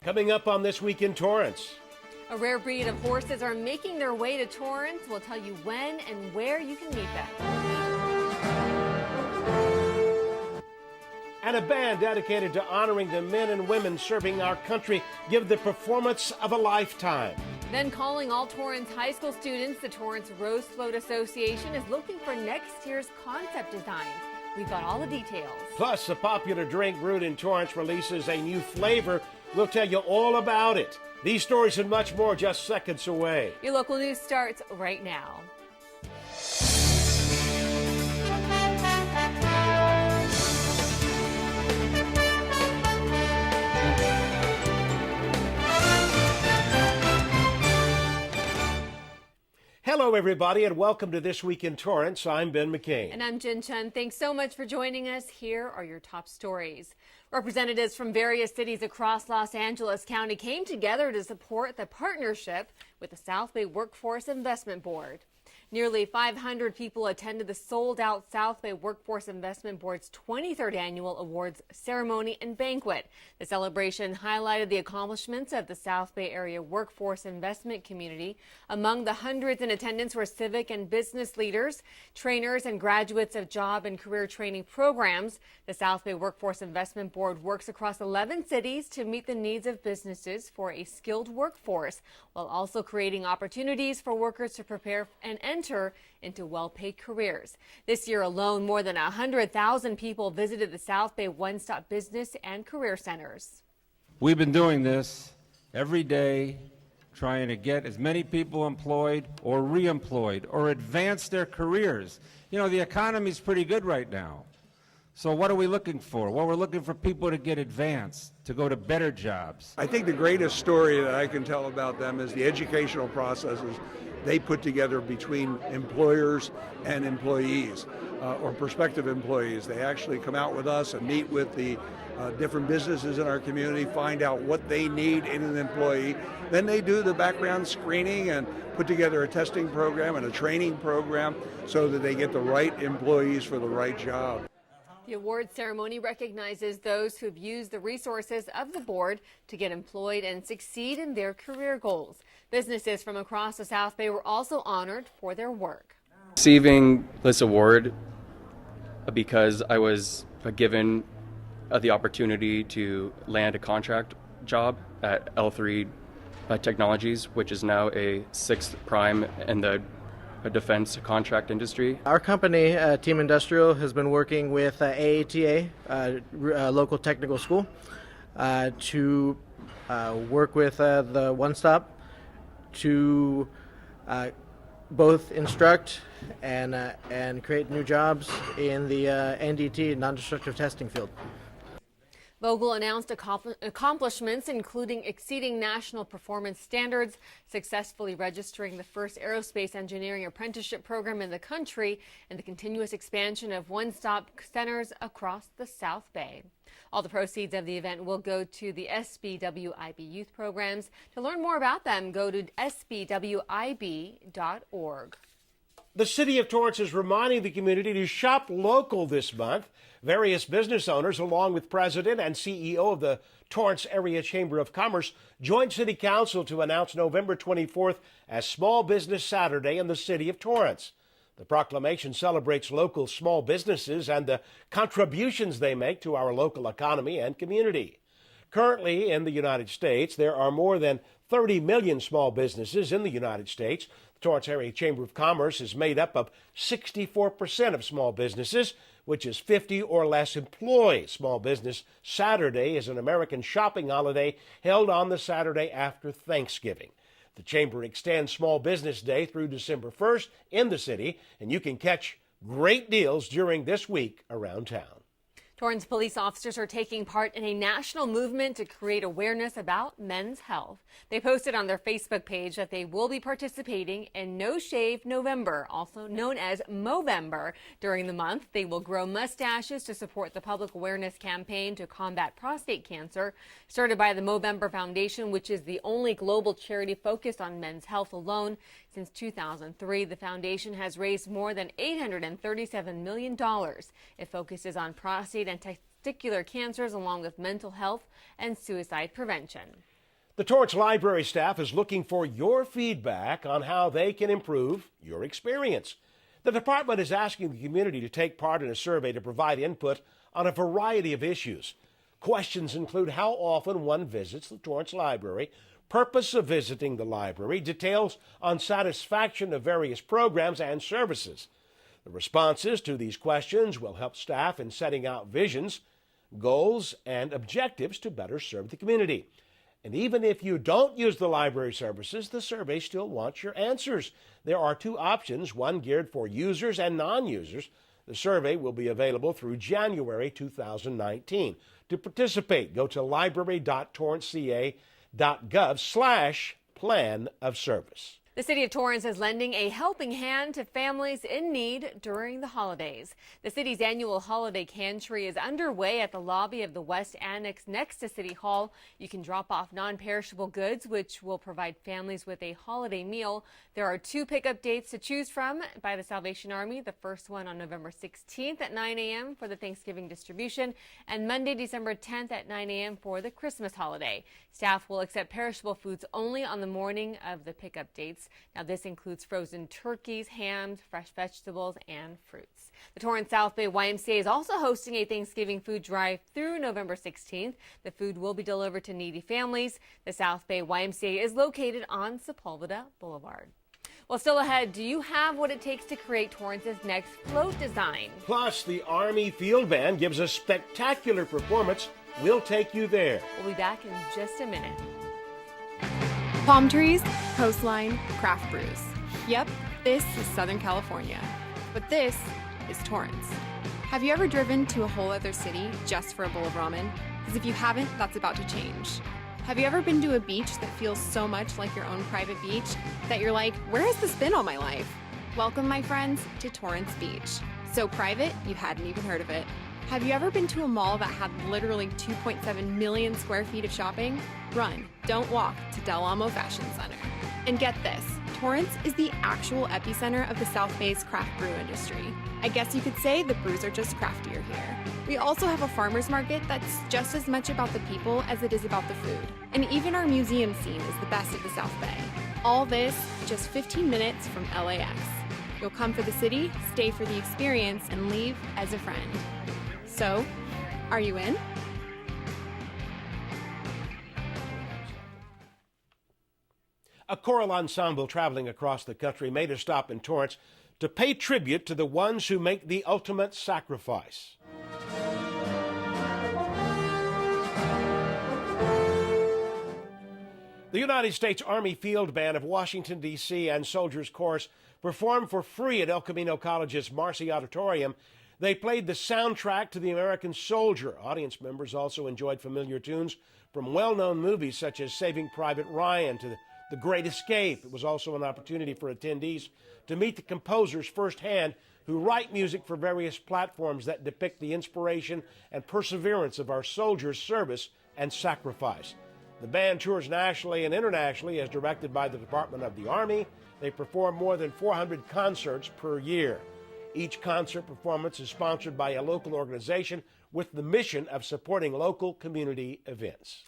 Coming up on This Week in Torrance. A rare breed of horses are making their way to Torrance. We'll tell you when and where you can meet them. And a band dedicated to honoring the men and women serving our country give the performance of a lifetime. Then calling all Torrance high school students, the Torrance Rose Float Association is looking for next year's concept designs. We've got all the details. Plus, a popular drink brewed in Torrance releases a new flavor. We'll tell you all about it. These stories and much more just seconds away. Your local news starts right now. Hello, everybody, and welcome to This Week in Torrance. I'm Ben McCain. And I'm Jin Chun. Thanks so much for joining us. Here are your top stories. Representatives from various cities across Los Angeles County came together to support the partnership with the South Bay Workforce Investment Board. Nearly 500 people attended the sold-out South Bay Workforce Investment Board's 23rd Annual Awards Ceremony and Banquet. The celebration highlighted the accomplishments of the South Bay area workforce investment community. Among the hundreds in attendance were civic and business leaders, trainers, and graduates of job and career training programs. The South Bay Workforce Investment Board works across 11 cities to meet the needs of businesses for a skilled workforce, while also creating opportunities for workers to prepare and enter into well-paid careers. This year alone, more than 100,000 people visited the South Bay One-Stop Business and Career Centers. We've been doing this every day, trying to get as many people employed or re-employed or advance their careers. You know, the economy's pretty good right now. So what are we looking for? Well, we're looking for people to get advanced, to go to better jobs. I think the greatest story that I can tell about them is the educational processes they put together between employers and employees or prospective employees. They actually come out with us and meet with the different businesses in our community, find out what they need in an employee. Then they do the background screening and put together a testing program and a training program so that they get the right employees for the right job. The award ceremony recognizes those who have used the resources of the board to get employed and succeed in their career goals. Businesses from across the South Bay were also honored for their work. Receiving this award because I was given the opportunity to land a contract job at L3 Technologies, which is now a sixth prime in the defense contract industry. Our company, Team Industrial, has been working with AATA, local technical school, to work with the One Stop to both instruct and create new jobs in the NDT, non-destructive testing field. Vogel announced accomplishments including exceeding national performance standards, successfully registering the first aerospace engineering apprenticeship program in the country, and the continuous expansion of one-stop centers across the South Bay. All the proceeds of the event will go to the SBWIB youth programs. To learn more about them, go to sbwib.org. The City of Torrance is reminding the community to shop local this month. Various business owners, along with President and CEO of the Torrance Area Chamber of Commerce, joined City Council to announce November 24th as Small Business Saturday in the City of Torrance. The proclamation celebrates local small businesses and the contributions they make to our local economy and community. Currently in the United States, there are more than 30 million small businesses in the United States. The Torrance Area Chamber of Commerce is made up of 64% of small businesses, which is 50 or less employees. Small Business Saturday is an American shopping holiday held on the Saturday after Thanksgiving. The Chamber extends Small Business Day through December 1st in the city, and you can catch great deals during this week around town. Torrance police officers are taking part in a national movement to create awareness about men's health. They posted on their Facebook page that they will be participating in No Shave November, also known as Movember. During the month, they will grow mustaches to support the public awareness campaign to combat prostate cancer, started by the Movember Foundation, which is the only global charity focused on men's health alone. Since 2003, the foundation has raised more than $837 million. It focuses on prostate and testicular cancers along with mental health and suicide prevention. The Torrance Library staff is looking for your feedback on how they can improve your experience. The department is asking the community to take part in a survey to provide input on a variety of issues. Questions include how often one visits the Torrance Library, purpose of visiting the library, details on satisfaction of various programs and services. The responses to these questions will help staff in setting out visions, goals, and objectives to better serve the community. And even if you don't use the library services, the survey still wants your answers. There are two options, one geared for users and non-users. The survey will be available through January 2019. To participate, go to library.torranceca.gov/plan of service. The City of Torrance is lending a helping hand to families in need during the holidays. The city's annual holiday pantry is underway at the lobby of the West Annex next to City Hall. You can drop off non-perishable goods, which will provide families with a holiday meal. There are 2 pickup dates to choose from by the Salvation Army. The first one on November 16th at 9 a.m. for the Thanksgiving distribution, and Monday, December 10th at 9 a.m. for the Christmas holiday. Staff will accept perishable foods only on the morning of the pickup dates. Now, this includes frozen turkeys, hams, fresh vegetables, and fruits. The Torrance South Bay YMCA is also hosting a Thanksgiving food drive through November 16th. The food will be delivered to needy families. The South Bay YMCA is located on Sepulveda Boulevard. Well, still ahead, do you have what it takes to create Torrance's next float design? Plus, the Army Field Band gives a spectacular performance. We'll take you there. We'll be back in just a minute. Palm trees, coastline, craft brews. Yep, this is Southern California. But this is Torrance. Have you ever driven to a whole other city just for a bowl of ramen? Because if you haven't, that's about to change. Have you ever been to a beach that feels so much like your own private beach that you're like, where has this been all my life? Welcome, my friends, to Torrance Beach. So private, you hadn't even heard of it. Have you ever been to a mall that had literally 2.7 million square feet of shopping? Run, don't walk to Del Amo Fashion Center. And get this, Torrance is the actual epicenter of the South Bay's craft brew industry. I guess you could say the brews are just craftier here. We also have a farmer's market that's just as much about the people as it is about the food. And even our museum scene is the best of the South Bay. All this just 15 minutes from LAX. You'll come for the city, stay for the experience, and leave as a friend. So, are you in? A choral ensemble traveling across the country made a stop in Torrance to pay tribute to the ones who make the ultimate sacrifice. The United States Army Field Band of Washington, D.C. and Soldiers Chorus performed for free at El Camino College's Marsee Auditorium. They played the soundtrack to The American Soldier. Audience members also enjoyed familiar tunes from well-known movies such as Saving Private Ryan to The Great Escape. It was also an opportunity for attendees to meet the composers firsthand who write music for various platforms that depict the inspiration and perseverance of our soldiers' service and sacrifice. The band tours nationally and internationally as directed by the Department of the Army. They perform more than 400 concerts per year. Each concert performance is sponsored by a local organization with the mission of supporting local community events.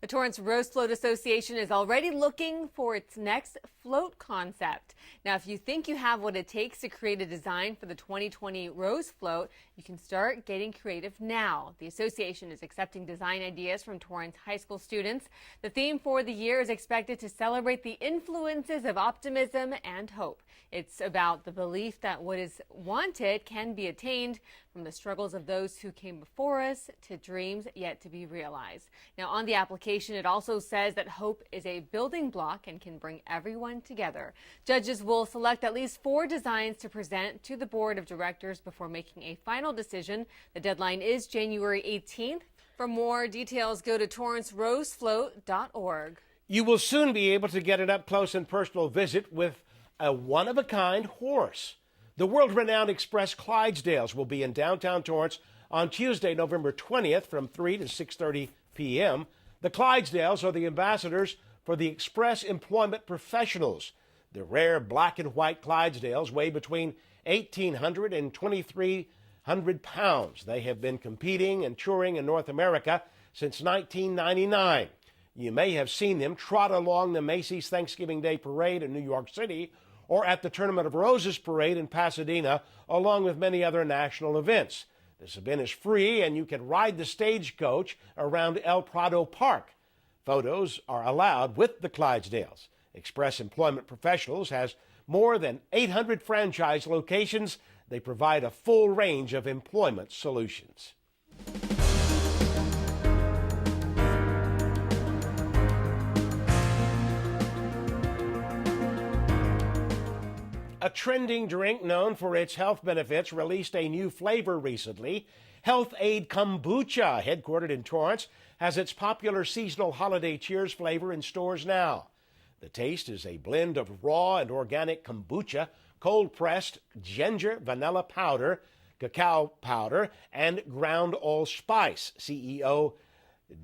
The Torrance Rose Float Association is already looking for its next float concept. Now, if you think you have what it takes to create a design for the 2020 Rose Float, you can start getting creative now. The association is accepting design ideas from Torrance high school students. The theme for the year is expected to celebrate the influences of optimism and hope. It's about the belief that what is wanted can be attained, from the struggles of those who came before us to dreams yet to be realized. Now, on the application, it also says that hope is a building block and can bring everyone together. Judges will select at least 4 designs to present to the board of directors before making a final decision. The deadline is January 18th. For more details, go to torrancerosefloat.org. You will soon be able to get an up-close and personal visit with a one-of-a-kind horse. The world-renowned Express Clydesdales will be in downtown Torrance on Tuesday, November 20th from 3 to 6:30 p.m. The Clydesdales are the ambassadors for the Express Employment Professionals. The rare black and white Clydesdales weigh between 1,800 and 2,300 pounds. They have been competing and touring in North America since 1999. You may have seen them trot along the Macy's Thanksgiving Day Parade in New York City or at the Tournament of Roses Parade in Pasadena, along with many other national events. This event is free, and you can ride the stagecoach around El Prado Park. Photos are allowed with the Clydesdales. Express Employment Professionals has more than 800 franchise locations. They provide a full range of employment solutions. A trending drink known for its health benefits released a new flavor recently. Health Aid Kombucha, headquartered in Torrance, has its popular seasonal holiday cheers flavor in stores now. The taste is a blend of raw and organic kombucha, cold-pressed ginger, vanilla powder, cacao powder, and ground allspice. CEO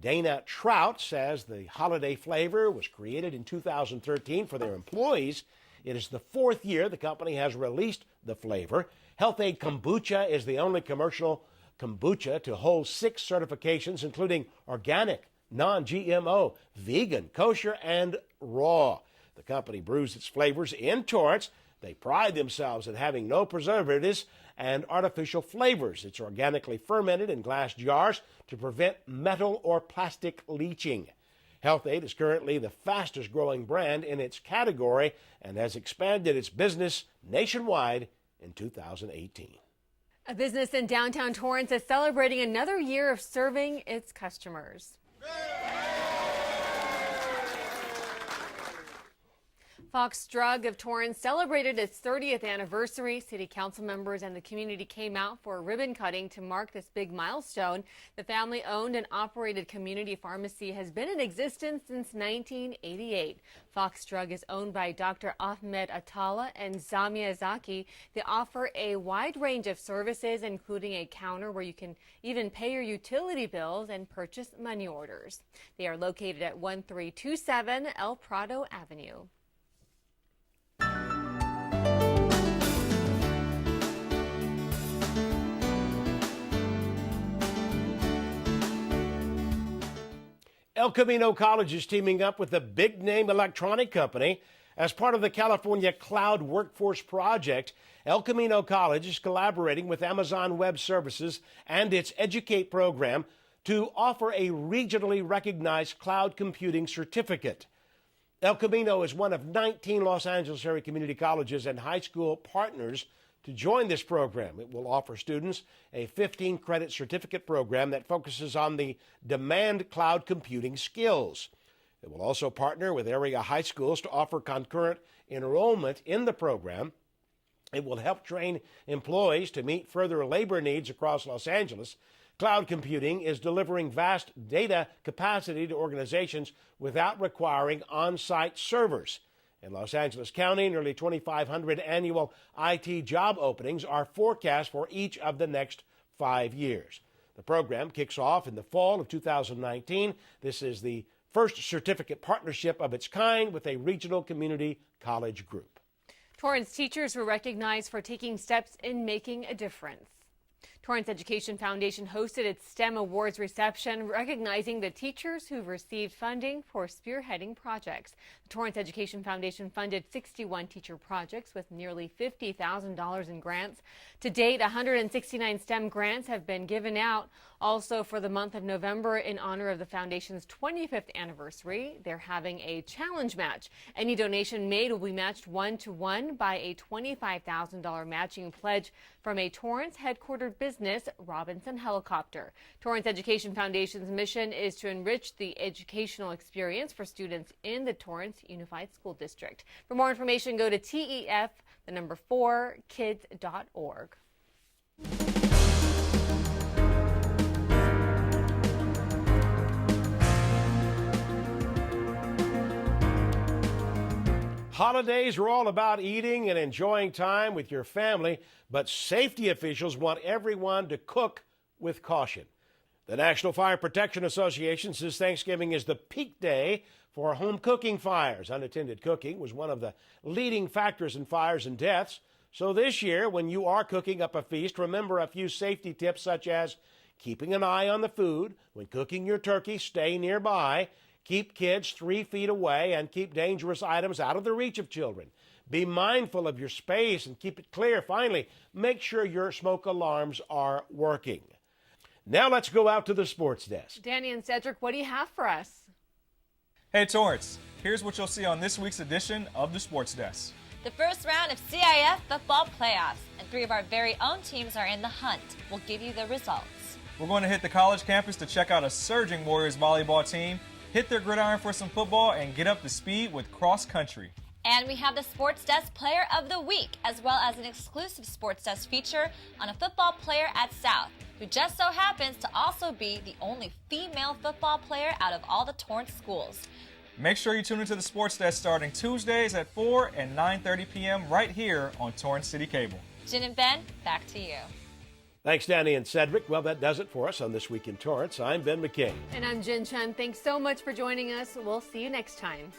Dana Trout says the holiday flavor was created in 2013 for their employees. It is the fourth year the company has released the flavor. Health Aid Kombucha is the only commercial kombucha to hold 6 certifications, including organic, non-GMO, vegan, kosher, and raw. The company brews its flavors in Torrance. They pride themselves in having no preservatives and artificial flavors. It's organically fermented in glass jars to prevent metal or plastic leaching. Health Aid is currently the fastest growing brand in its category and has expanded its business nationwide in 2018. A business in downtown Torrance is celebrating another year of serving its customers. Fox Drug of Torrance celebrated its 30th anniversary. City council members and the community came out for a ribbon cutting to mark this big milestone. The family-owned and operated community pharmacy has been in existence since 1988. Fox Drug is owned by Dr. Ahmed Atala and Zamia Zaki. They offer a wide range of services, including a counter where you can even pay your utility bills and purchase money orders. They are located at 1327 El Prado Avenue. El Camino College is teaming up with a big-name electronic company as part of the California Cloud Workforce Project. El Camino College is collaborating with Amazon Web Services and its Educate program to offer a regionally recognized cloud computing certificate. El Camino is one of 19 Los Angeles area community colleges and high school partners to join this program. It will offer students a 15-credit certificate program that focuses on the demand cloud computing skills. It will also partner with area high schools to offer concurrent enrollment in the program. It will help train employees to meet further labor needs across Los Angeles. Cloud computing is delivering vast data capacity to organizations without requiring on-site servers. In Los Angeles County, nearly 2,500 annual IT job openings are forecast for each of the next 5 years. The program kicks off in the fall of 2019. This is the first certificate partnership of its kind with a regional community college group. Torrance teachers were recognized for taking steps in making a difference. Torrance Education Foundation hosted its STEM Awards reception, recognizing the teachers who've received funding for spearheading projects. The Torrance Education Foundation funded 61 teacher projects with nearly $50,000 in grants. To date, 169 STEM grants have been given out. Also, for the month of November, in honor of the foundation's 25th anniversary, they're having a challenge match. Any donation made will be matched 1-to-1 by a $25,000 matching pledge from a Torrance headquartered business, Robinson Helicopter. Torrance Education Foundation's mission is to enrich the educational experience for students in the Torrance Unified School District. For more information, go to TEF4kids.org. Holidays are all about eating and enjoying time with your family, but safety officials want everyone to cook with caution. The National Fire Protection Association says Thanksgiving is the peak day for home cooking fires. Unattended cooking was one of the leading factors in fires and deaths. So this year, when you are cooking up a feast, remember a few safety tips such as keeping an eye on the food. When cooking your turkey, stay nearby. Keep kids 3 feet away and keep dangerous items out of the reach of children. Be mindful of your space and keep it clear. Finally, make sure your smoke alarms are working. Now let's go out to the sports desk. Danny and Cedric, what do you have for us? Hey Torrance, here's what you'll see on this week's edition of the Sports Desk. The first round of CIF football playoffs, and 3 of our very own teams are in the hunt. We'll give you the results. We're going to hit the college campus to check out a surging Warriors volleyball team, hit their gridiron for some football, and get up to speed with cross country. And we have the Sports Desk Player of the Week, as well as an exclusive Sports Desk feature on a football player at South, who just so happens to also be the only female football player out of all the Torrance schools. Make sure you tune into the Sports Desk starting Tuesdays at 4 and 9:30 p.m. right here on Torrance CitiCABLE. Jin and Ben, back to you. Thanks, Danny and Cedric. Well, that does it for us on This Week in Torrance. I'm Ben McCain. And I'm Jin Chun. Thanks so much for joining us. We'll see you next time.